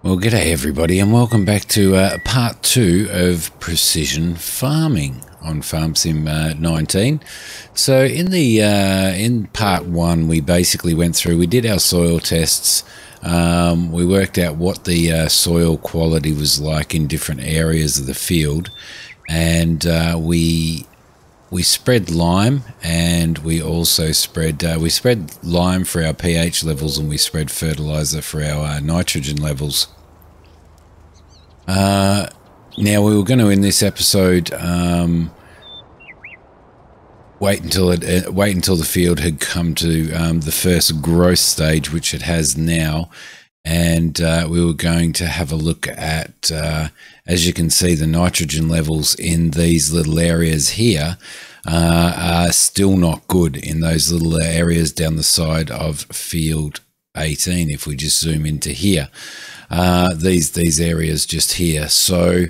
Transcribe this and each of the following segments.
Well, g'day everybody, and welcome back to part 2 of precision farming on Farm Sim 19. So in part 1, we basically went through. We did our soil tests. We worked out what the soil quality was like in different areas of the field, and we spread lime, and we also spread lime for our pH levels, and we spread fertilizer for our nitrogen levels. Now we were going to, in this episode, wait until the field had come to the first growth stage, which it has now, and we were going to have a look at, as you can see, the nitrogen levels in these little areas here are still not good in those little areas down the side of field 18. If we just zoom into here, these areas just here. So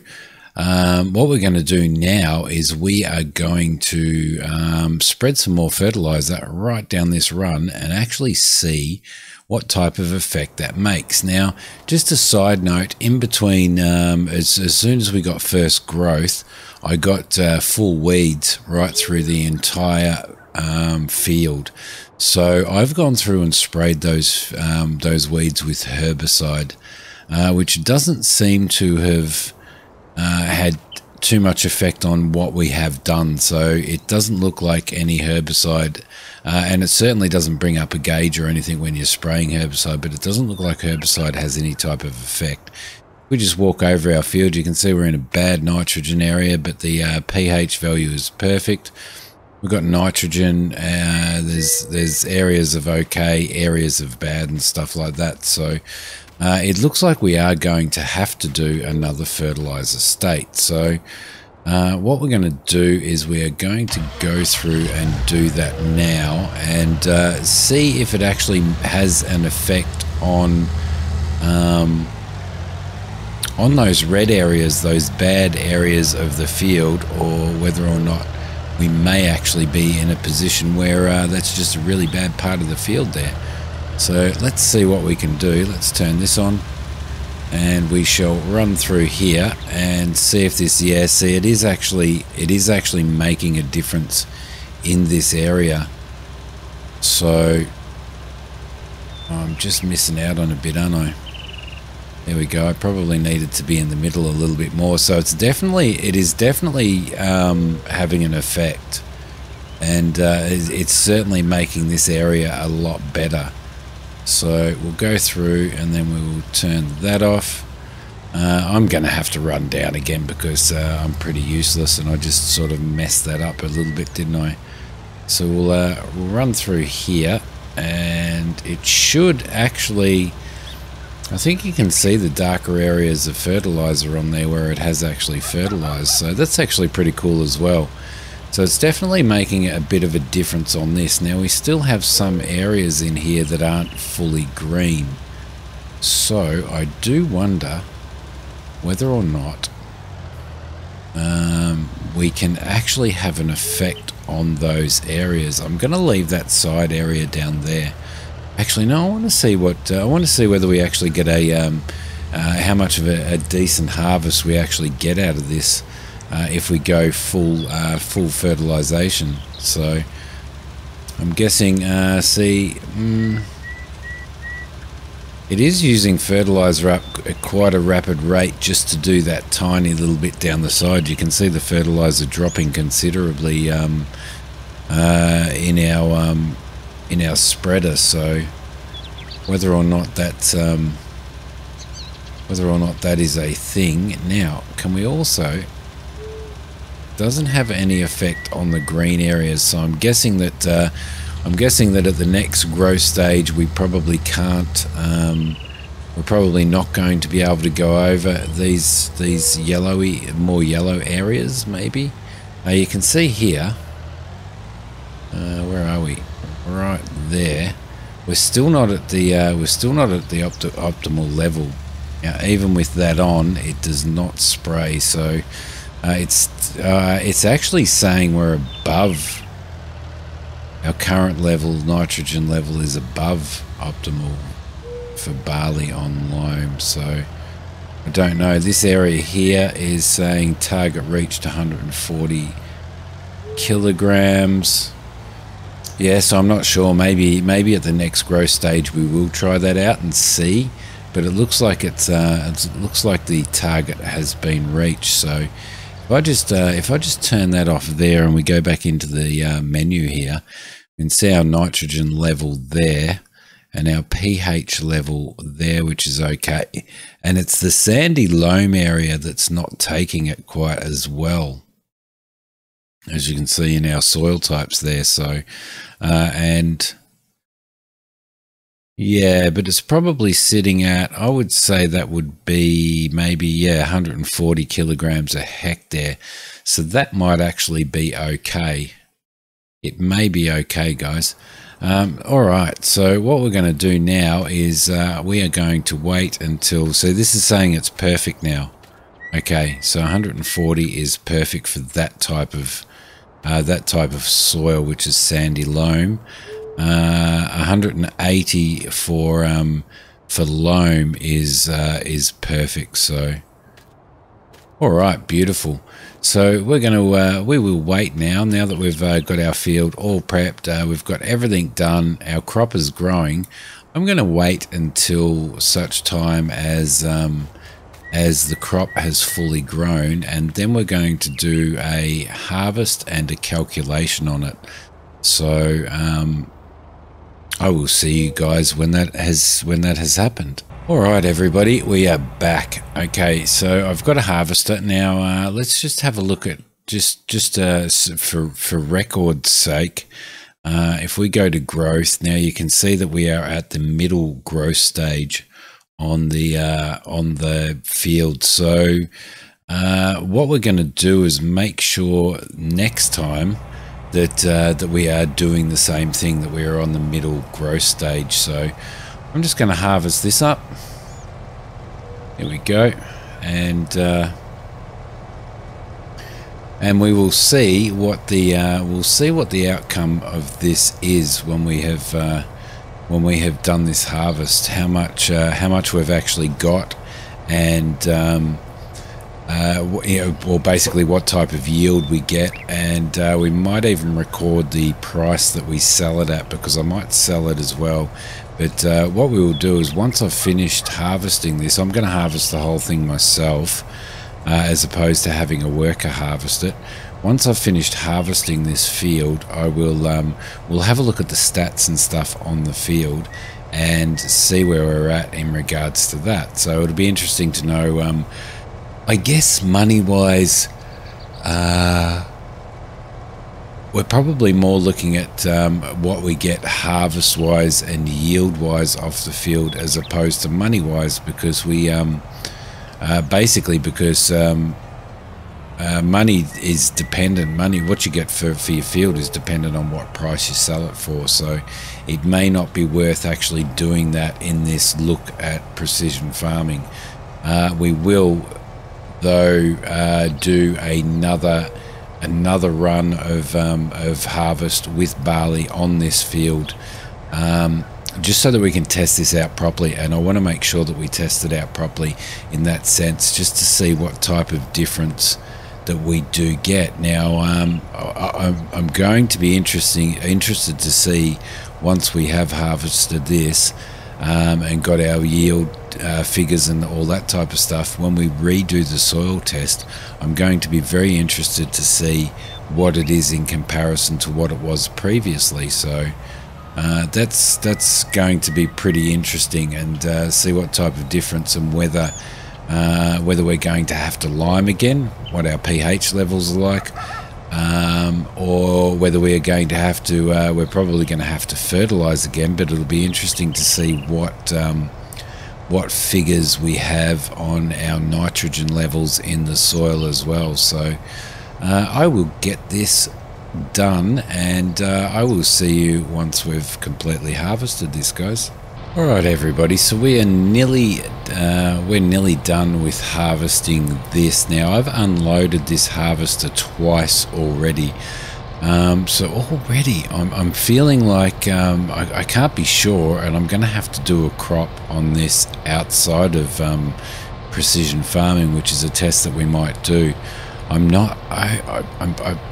what we're going to do now is we are going to spread some more fertilizer right down this run and actually see what type of effect that makes. Now, just a side note, in between, as soon as we got first growth, I got full weeds right through the entire field. So I've gone through and sprayed those weeds with herbicide, which doesn't seem to have had too much effect on what we have done. So it doesn't look like any herbicide, and it certainly doesn't bring up a gauge or anything when you're spraying herbicide, but it doesn't look like herbicide has any type of effect. We just walk over our field. You can see we're in a bad nitrogen area, but the pH value is perfect. We've got nitrogen, there's areas of okay, areas of bad and stuff like that. So it looks like we are going to have to do another fertilizer state. So what we're going to do is we are going to go through and do that now and see if it actually has an effect on those red areas, those bad areas of the field, or whether or not we may actually be in a position where that's just a really bad part of the field there. So let's see what we can do. Let's turn this on and we shall run through here and see if this, yeah, see, it is actually making a difference in this area. So I'm just missing out on a bit, aren't I? There we go. I probably needed to be in the middle a little bit more. So it is definitely having an effect, and it's certainly making this area a lot better. So we'll go through and then we will turn that off. I'm going to have to run down again because I'm pretty useless and I just sort of messed that up a little bit, didn't I? So we'll run through here, and it should actually, I think you can see the darker areas of fertilizer on there where it has actually fertilized. So that's actually pretty cool as well. So it's definitely making a bit of a difference on this. Now we still have some areas in here that aren't fully green. So I do wonder whether or not we can actually have an effect on those areas. I'm going to leave that side area down there. Actually, no, I want to see whether we actually get a how much of a decent harvest we actually get out of this if we go full fertilization. So I'm guessing, it is using fertilizer up at quite a rapid rate just to do that tiny little bit down the side. You can see the fertilizer dropping considerably in our spreader. So whether or not that is a thing. Now, can we also, doesn't have any effect on the green areas, so I'm guessing that at the next growth stage we probably can't, we're probably not going to be able to go over these more yellow areas. Maybe you can see here, where are we? Right there. We're still not at the optimal level. Now, even with that on, it does not spray. So it's actually saying we're above our current level. Nitrogen level is above optimal for barley on loam. So I don't know. This area here is saying target reached 140 kilograms. Yeah, so I'm not sure. Maybe at the next growth stage we will try that out and see. But it looks like it looks like the target has been reached. So if I just turn that off there and we go back into the menu here, you can see our nitrogen level there and our pH level there, which is okay. And it's the sandy loam area that's not taking it quite as well, as you can see in our soil types there. So, and yeah, but it's probably sitting at, I would say that would be maybe, yeah, 140 kilograms a hectare. So that might actually be okay. It may be okay, guys. All right, so what we're going to do now is we are going to wait until, so this is saying it's perfect now. Okay, so 140 is perfect for that type of soil, which is sandy loam. 180 for loam is perfect. So, all right, beautiful. So we're going to we will wait now that we've got our field all prepped. We've got everything done. Our crop is growing. I'm going to wait until such time as the crop has fully grown, and then we're going to do a harvest and a calculation on it. So I will see you guys when that has happened. All right, everybody, we are back. Okay, so I've got a harvester now. Let's just have a look at just for record's sake. If we go to growth now, you can see that we are at the middle growth stage on the field. So what we're going to do is make sure next time that we are doing the same thing, that we are on the middle growth stage. So I'm just going to harvest this up. Here we go, and we will see what the outcome of this is when we have done this harvest. How much we've actually got, and or basically what type of yield we get, and we might even record the price that we sell it at, because I might sell it as well. But what we will do is, once I've finished harvesting this, I'm going to harvest the whole thing myself, as opposed to having a worker harvest it. Once I've finished harvesting this field, I will we'll have a look at the stats and stuff on the field and see where we're at in regards to that. So it'll be interesting to know, I guess money-wise, we're probably more looking at what we get harvest-wise and yield-wise off the field, as opposed to money-wise, because we basically because money is dependent. What you get for your field is dependent on what price you sell it for. So it may not be worth actually doing that in this look at precision farming. We will, though, do another run of harvest with barley on this field, just so that we can test this out properly. And I want to make sure that we test it out properly in that sense, just to see what type of difference that we do get. Now I'm going to be interested to see, once we have harvested this and got our yield figures and all that type of stuff, when we redo the soil test, I'm going to be very interested to see what it is in comparison to what it was previously. So that's going to be pretty interesting, and see what type of difference, and whether we're going to have to lime again, what our pH levels are like, or whether we are going to have to we're probably going to have to fertilize again. But it'll be interesting to see what figures we have on our nitrogen levels in the soil as well. So I will get this done, and I will see you once we've completely harvested this, guys. All right, everybody, so we're nearly done with harvesting this. Now, I've unloaded this harvester twice already. So already I'm feeling like I can't be sure, and I'm going to have to do a crop on this outside of precision farming, which is a test that we might do. I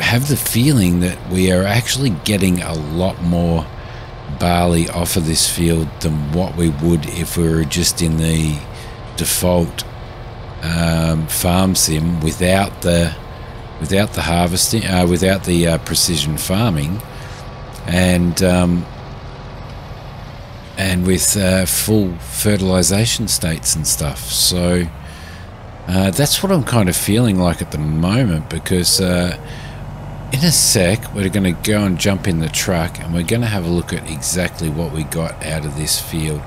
have the feeling that we are actually getting a lot more barley off of this field than what we would if we were just in the default farm sim without the harvesting, without the precision farming, and with full fertilization states and stuff. So that's what I'm kind of feeling like at the moment, because in a sec we're going to go and jump in the truck and we're going to have a look at exactly what we got out of this field.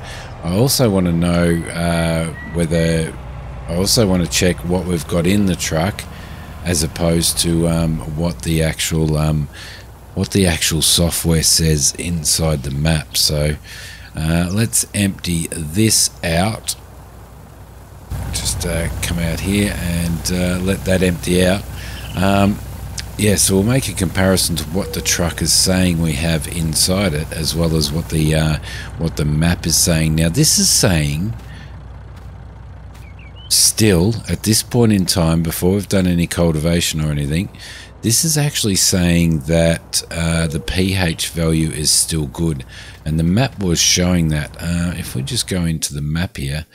I also want to know I also want to check what we've got in the truck, as opposed to what the actual software says inside the map. So let's empty this out. Just come out here and let that empty out. Yeah, so we'll make a comparison to what the truck is saying we have inside it, as well as what the map is saying. Now, this is saying, still at this point in time, before we've done any cultivation or anything, this is actually saying that the pH value is still good, and the map was showing that. If we just go into the map here,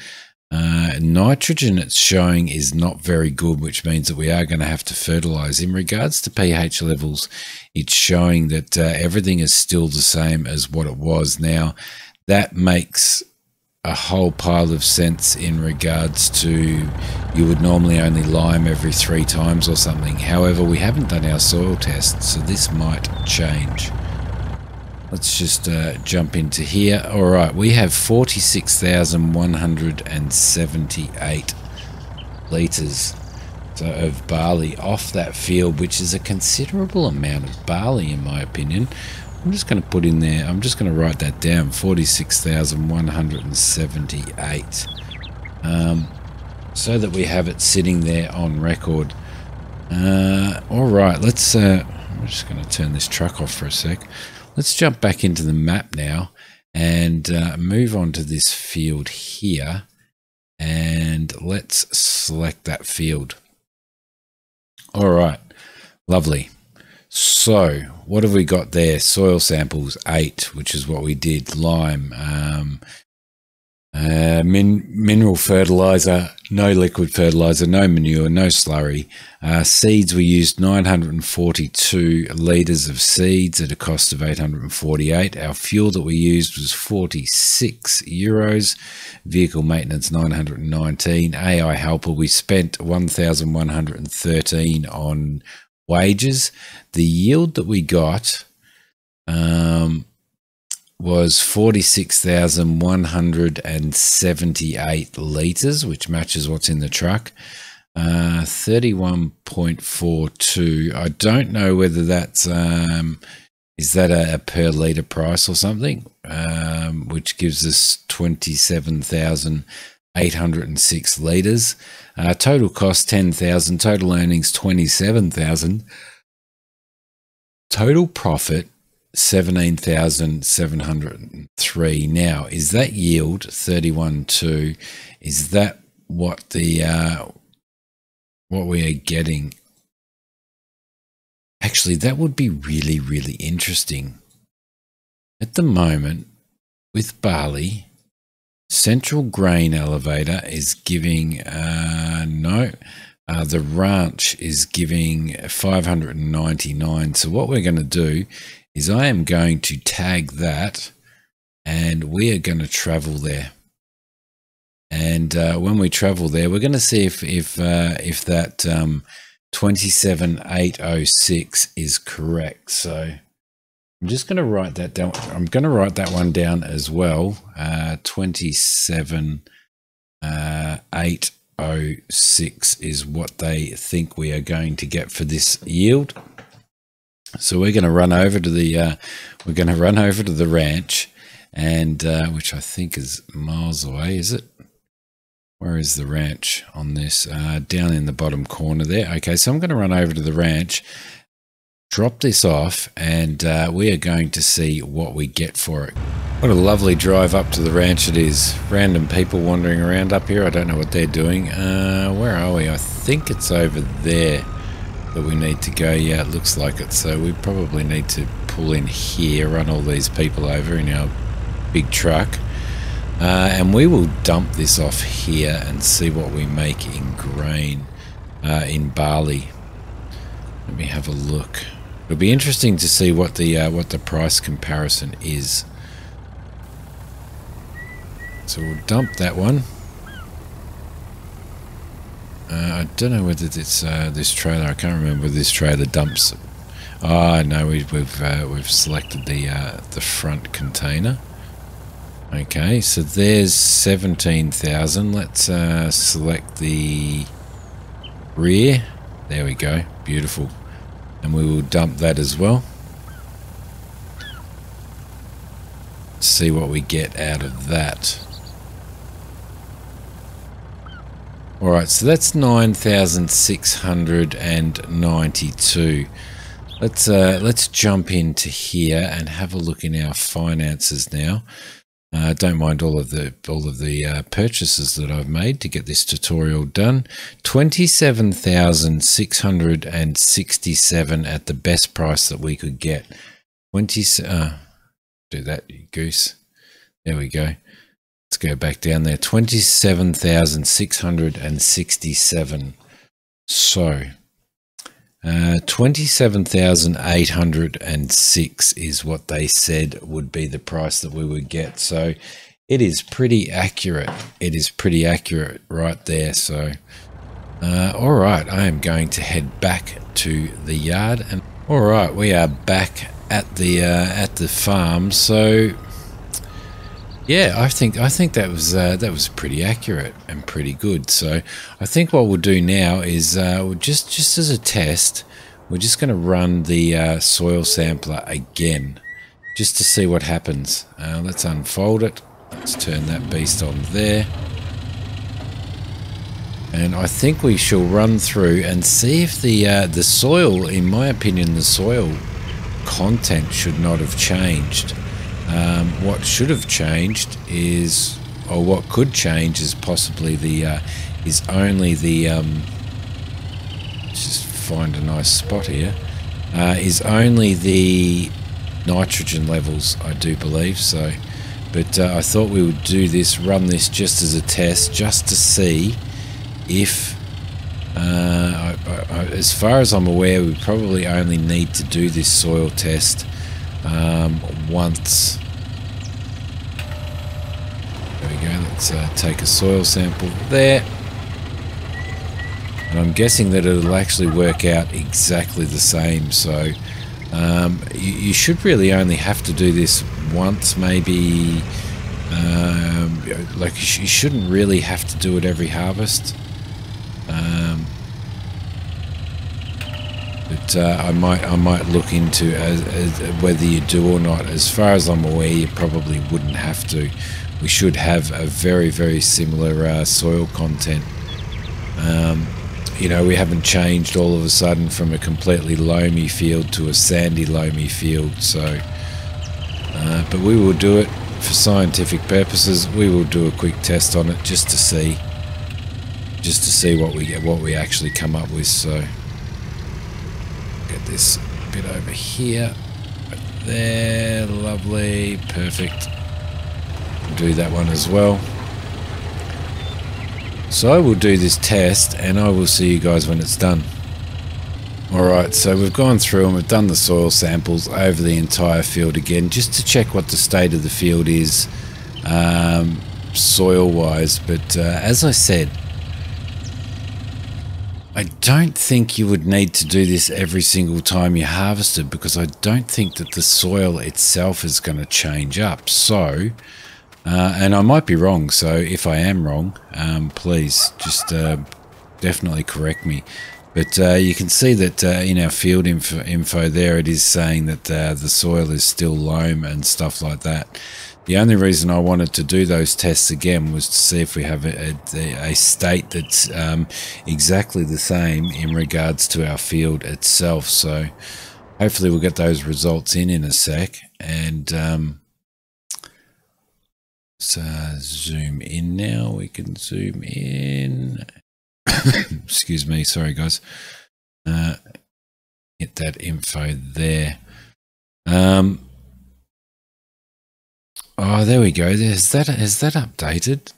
nitrogen it's showing is not very good, which means that we are going to have to fertilize. In regards to pH levels, it's showing that everything is still the same as what it was. Now, that makes a whole pile of sense in regards to, you would normally only lime every 3 times or something. However, we haven't done our soil test, so this might change. Let's just jump into here. All right, we have 46,178 litres of barley off that field, which is a considerable amount of barley in my opinion. I'm just going to put in there, I'm just going to write that down, 46,178, so that we have it sitting there on record. All right, let's, I'm just going to turn this truck off for a sec. Let's jump back into the map now and move on to this field here, and let's select that field. All right, lovely. So what have we got there? Soil samples 8, which is what we did. Lime, mineral fertilizer, no liquid fertilizer, no manure, no slurry. Seeds, we used 942 litres of seeds at a cost of 848. Our fuel that we used was 46 euros. Vehicle maintenance 919. AI helper, we spent 1,113 on wages. The yield that we got was 46,178 litres, which matches what's in the truck. 31.42. I don't know whether that's is that a per litre price or something, which gives us 27,806 litres. Total cost 10,000. Total earnings 27,000. Total profit 17,703. Now, is that yield 31.2? Is that what the what we are getting? Actually, that would be really, really interesting. At the moment, with barley, Central Grain Elevator is giving the ranch is giving 599. So what we're going to do is I am going to tag that, and we are going to travel there. And when we travel there, we're going to see if that 27,806 is correct. So I'm just going to write that down. I'm going to write that one down as well. 27,806 is what they think we are going to get for this yield. So we're going to run over to the ranch, and which I think is miles away. Is it? Where is the ranch on this? Down in the bottom corner there. Okay, so I'm going to run over to the ranch, drop this off, and we are going to see what we get for it. What a lovely drive up to the ranch it is. Random people wandering around up here. I don't know what they're doing. Where are we? I think it's over there that we need to go. Yeah, it looks like it. So we probably need to pull in here, run all these people over in our big truck. And we will dump this off here and see what we make in grain, in barley. Let me have a look. It'll be interesting to see what the price comparison is. So we'll dump that one. I don't know whether it's this trailer. I can't remember whether this trailer dumps. Oh no, we've selected the front container. Okay, so there's 17,000. Let's select the rear. There we go. Beautiful. And we will dump that as well. See what we get out of that. Alright, so that's 9,692. Let's jump into here and have a look in our finances now. Don't mind all of the purchases that I've made to get this tutorial done. 27,667 at the best price that we could get. Do that, you goose. There we go. Let's go back down there. 27,667. So 27,806 is what they said would be the price that we would get. So it is pretty accurate. It is pretty accurate right there. So all right, I am going to head back to the yard. And all right, we are back at the farm. So yeah, I think that was pretty accurate and pretty good. So I think what we'll do now is just as a test, we're just going to run the soil sampler again, just to see what happens. Let's unfold it. Let's turn that beast on there, and I think we shall run through and see if the soil, in my opinion, the soil content should not have changed. What should have changed is, or what could change is possibly is only the just find a nice spot here, is only the nitrogen levels, I do believe. So but I thought we would do this, run this just as a test, just to see if as far as I'm aware, we probably only need to do this soil test once. There we go. Let's take a soil sample there, and I'm guessing that it'll actually work out exactly the same. So you should really only have to do this once, maybe. Like you shouldn't really have to do it every harvest. But I might look into as whether you do or not. As far as I'm aware, you probably wouldn't have to. We should have a very similar soil content. You know, we haven't changed all of a sudden from a completely loamy field to a sandy loamy field. So, but we will do it for scientific purposes. We will do a quick test on it just to see what we actually come up with. So. Get this bit over here, right there, lovely, perfect. Do that one as well. So I will do this test and I will see you guys when it's done. Alright, so we've gone through and we've done the soil samples over the entire field again, just to check what the state of the field is soil wise. But as I said, I don't think you would need to do this every single time you harvest it, because I don't think that the soil itself is going to change up. So, and I might be wrong, so if I am wrong, please just definitely correct me. But you can see that in our field info there, it is saying that the soil is still loam and stuff like that. The only reason I wanted to do those tests again was to see if we have a state that's exactly the same in regards to our field itself. So hopefully we'll get those results in a sec. And so zoom in now. We can zoom in. Excuse me. Sorry, guys. Get that info there. Oh, there we go. Is that updated?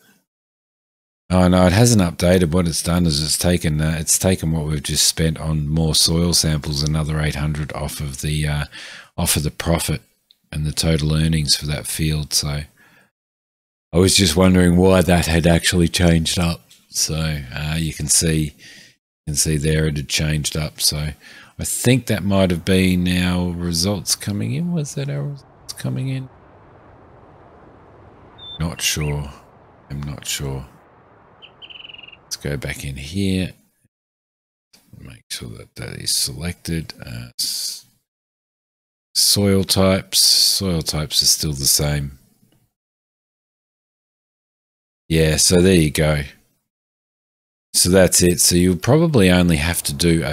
Oh no, it hasn't updated. What it's done is it's taken what we've just spent on more soil samples, another 800 off of the profit and the total earnings for that field. So I was just wondering why that had actually changed up. So you can see there it had changed up. So I think that might have been our results coming in. Was that our results coming in? Not sure. I'm not sure. Let's go back in here. Make sure that that is selected. Soil types. Soil types are still the same. Yeah, so there you go. So that's it. So you'll probably only have to do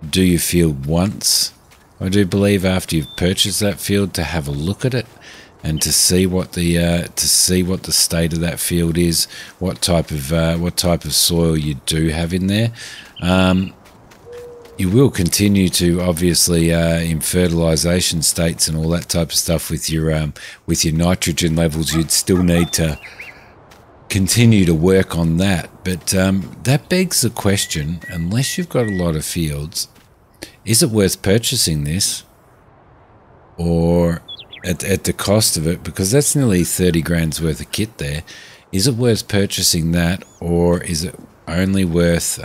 do your field once, I do believe, after you've purchased that field, to have a look at it and to see what the state of that field is, what type of soil you do have in there. You will continue to, obviously, in fertilization states and all that type of stuff with your nitrogen levels, you'd still need to continue to work on that. But that begs the question, unless you've got a lot of fields, is it worth purchasing this, or at the cost of it, because that's nearly 30 grand's worth of kit there? Is it worth purchasing that, or is it only worth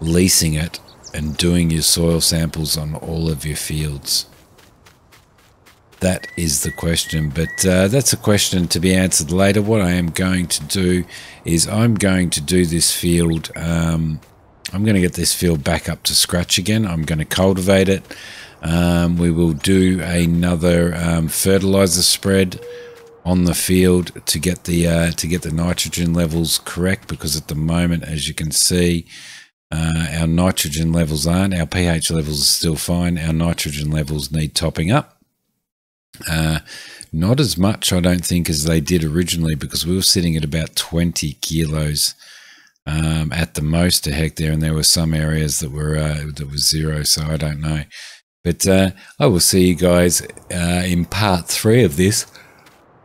leasing it and doing your soil samples on all of your fields? That is the question, but that's a question to be answered later. What I am going to do is I'm going to do this field. I'm going to get this field back up to scratch again. I'm going to cultivate it. We will do another fertilizer spread on the field to get the nitrogen levels correct, because at the moment, as you can see, our nitrogen levels aren't. Our pH levels are still fine. Our nitrogen levels need topping up. Not as much, I don't think, as they did originally, because we were sitting at about 20 kilos at the most a hectare, and there were some areas that were zero, so I don't know. But I will see you guys in part 3 of this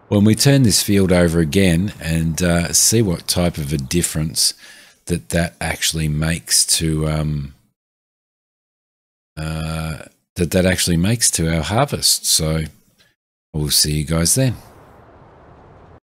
when we turn this field over again and see what type of a difference that actually makes to that actually makes to our harvest. So we'll see you guys then.